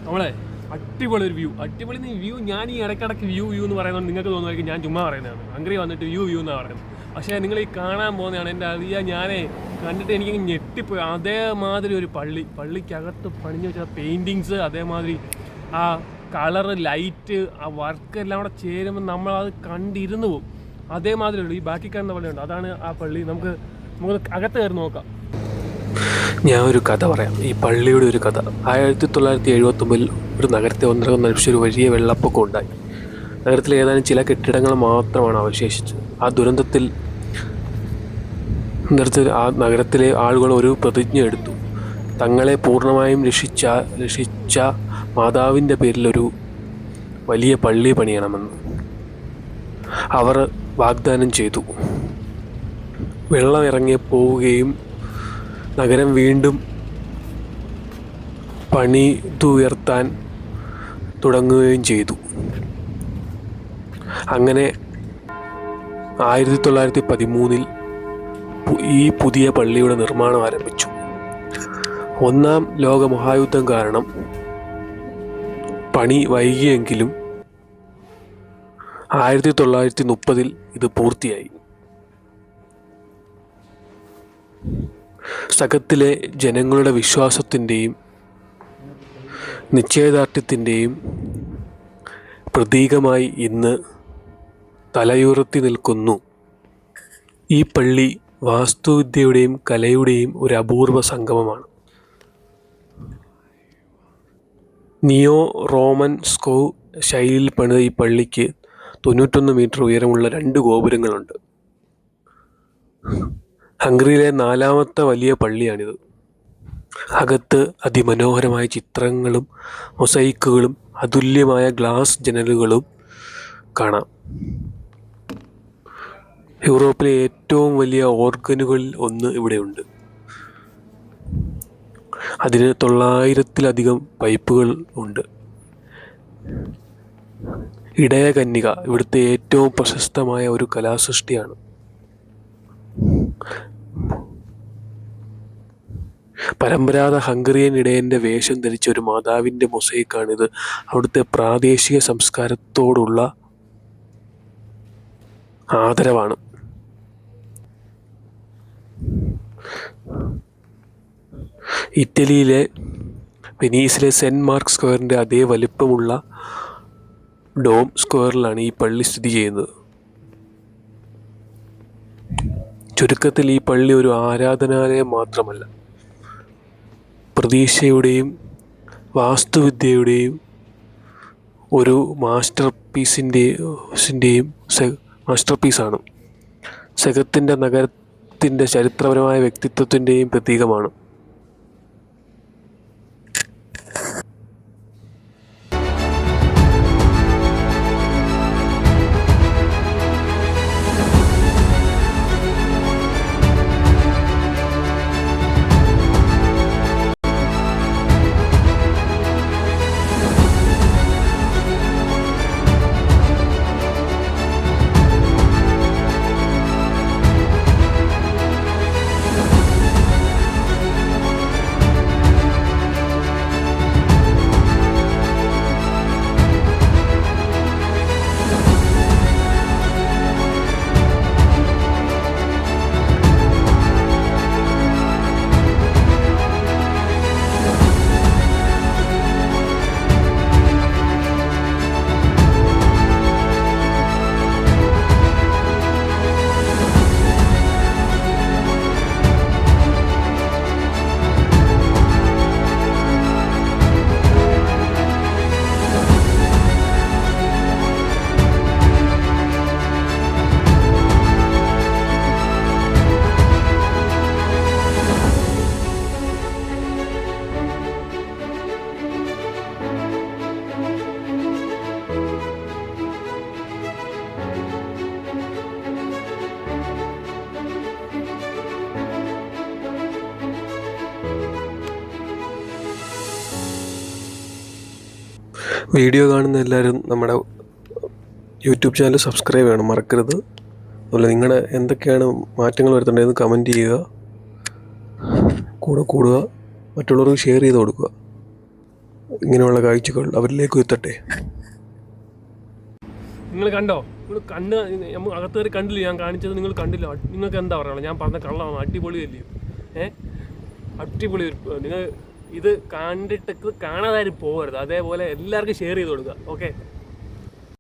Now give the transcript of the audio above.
നമ്മളെ അടിപൊളി ഒരു അടിപൊളി വ്യൂ. ഞാൻ ഈ ഇടയ്ക്കിടയ്ക്ക് വ്യൂ എന്ന് പറയുന്നത് നിങ്ങൾക്ക് തോന്നുമായിരിക്കും ഞാൻ ചുമ്മാ പറയുന്നതാണ്. ഹംഗറി വന്നിട്ട് വ്യൂ എന്നാണ് പറയുന്നത്. പക്ഷേ നിങ്ങൾ ഈ കാണാൻ പോകുന്നതാണ്. എൻ്റെ അറിയാൻ ഞാനേ കണ്ടിട്ട് എനിക്ക് ഞെട്ടിപ്പോയി. അതേമാതിരി ഒരു പള്ളിക്കകത്ത് പണിഞ്ഞു വെച്ച പെയിൻറ്റിങ്സ്, അതേമാതിരി ആ കളറ്, ലൈറ്റ്, ആ വർക്ക് എല്ലാം കൂടെ ചേരുമ്പോൾ നമ്മളത് കണ്ടിരുന്നു പോകും. അതേമാതിരി ഉള്ളൂ ഈ ബാക്കി കാണുന്ന പള്ളിയുണ്ട്. അതാണ് ആ പള്ളി. നമുക്ക് അകത്ത് കയറി നോക്കാം. ഞാൻ ഒരു കഥ പറയാം. ഈ പള്ളിയുടെ ഒരു കഥ. 1979 ഒരു നഗരത്തെ ഒന്നരച്ച് ഒരു വലിയ വെള്ളപ്പൊക്കം ഉണ്ടായി. നഗരത്തിലെ ഏതാനും ചില കെട്ടിടങ്ങൾ മാത്രമാണ് അവശേഷിച്ചത്. ആ ദുരന്തത്തിൽ ആ നഗരത്തിലെ ആളുകൾ ഒരു പ്രതിജ്ഞ എടുത്തു. തങ്ങളെ പൂർണ്ണമായും രക്ഷിച്ച മാതാവിൻ്റെ പേരിൽ ഒരു വലിയ പള്ളി പണിയണമെന്ന് അവർ വാഗ്ദാനം ചെയ്തു. വെള്ളം ഇറങ്ങി പോവുകയും നഗരം വീണ്ടും പണിതുയർത്താൻ തുടങ്ങുകയും ചെയ്തു. അങ്ങനെ 1913 ഈ പുതിയ പള്ളിയുടെ നിർമ്മാണം ആരംഭിച്ചു. ഒന്നാം ലോക മഹായുദ്ധം കാരണം പണി വൈകിയെങ്കിലും 1930 ഇത് പൂർത്തിയായി. സകത്തിലെ ജനങ്ങളുടെ വിശ്വാസത്തിൻ്റെയും നിശ്ചയദാർഢ്യത്തിൻ്റെയും പ്രതീകമായി ഇന്ന് തലയുയർത്തി നിൽക്കുന്നു. ഈ പള്ളി വാസ്തുവിദ്യയുടെയും കലയുടെയും ഒരു അപൂർവ സംഗമമാണ്. നിയോ റോമൻ ശൈലിയിൽ പണിത ഈ പള്ളിക്ക് 91 മീറ്റർ ഉയരമുള്ള 2 ഗോപുരങ്ങളുണ്ട്. ഹംഗറിയിലെ 4ാമത്തെ വലിയ പള്ളിയാണിത്. അകത്ത് അതിമനോഹരമായ ചിത്രങ്ങളും മൊസൈക്കുകളും അതുല്യമായ ഗ്ലാസ് ജനലുകളും കാണാം. യൂറോപ്പിലെ ഏറ്റവും വലിയ ഓർഗനുകളിൽ ഒന്ന് ഇവിടെയുണ്ട്. അതിന് 900-ലധികം പൈപ്പുകൾ ഉണ്ട്. ഇടയകന്യക ഇവിടുത്തെ ഏറ്റവും പ്രശസ്തമായ ഒരു കലാസൃഷ്ടിയാണ്. പരമ്പരാഗത ഹംഗറിയൻ ഇടയൻ്റെ വേഷം ധരിച്ച ഒരു മാതാവിൻ്റെ മൊസൈക്കാണിത്. അവിടുത്തെ പ്രാദേശിക സംസ്കാരത്തോടുള്ള ആദരവാണ്. ഇറ്റലിയിലെ വെനീസിലെ സെൻറ്റ് മാർക്ക് സ്ക്വയറിൻ്റെ അതേ വലിപ്പമുള്ള ഡോം സ്ക്വയറിലാണ് ഈ പള്ളി സ്ഥിതി ചെയ്യുന്നത്. ചുരുക്കത്തിൽ ഈ പള്ളി ഒരു ആരാധനാലയം മാത്രമല്ല, പ്രതീക്ഷയുടെയും വാസ്തുവിദ്യയുടെയും ഒരു മാസ്റ്റർ പീസാണ്. സെഗത്തിൻ്റെ നഗരത്തിൻ്റെ ചരിത്രപരമായ വ്യക്തിത്വത്തിൻ്റെയും പ്രതീകമാണ്. വീഡിയോ കാണുന്ന എല്ലാവരും നമ്മുടെ യൂട്യൂബ് ചാനൽ സബ്സ്ക്രൈബ് ചെയ്യണം, മറക്കരുത്. അതുപോലെ നിങ്ങളുടെ എന്തൊക്കെയാണ് മാറ്റങ്ങൾ വരുത്തേണ്ടതെന്ന് കമൻറ്റ് ചെയ്യുക, കൂടുക, മറ്റുള്ളവർക്ക് ഷെയർ ചെയ്ത് കൊടുക്കുക. ഇങ്ങനെയുള്ള കാഴ്ചകൾ അവരിലേക്കും എത്തട്ടെ. നിങ്ങൾ കണ്ടോ? നിങ്ങൾ കണ്ണ് നമ്മൾ അകത്ത് കയറി കണ്ടില്ല, ഞാൻ കാണിച്ചത് നിങ്ങൾ കണ്ടില്ല. നിങ്ങൾക്ക് എന്താ പറയുക? ഞാൻ പറഞ്ഞ കള്ളമാണ്, അടിപൊളിയല്ലയോ? അടിപൊളി. നിങ്ങൾ ഇത് കണ്ടിട്ട് കാണാതാരും പോകരുത്. അതേപോലെ എല്ലാവർക്കും ഷെയർ ചെയ്ത് കൊടുക്കുക. ഓക്കെ.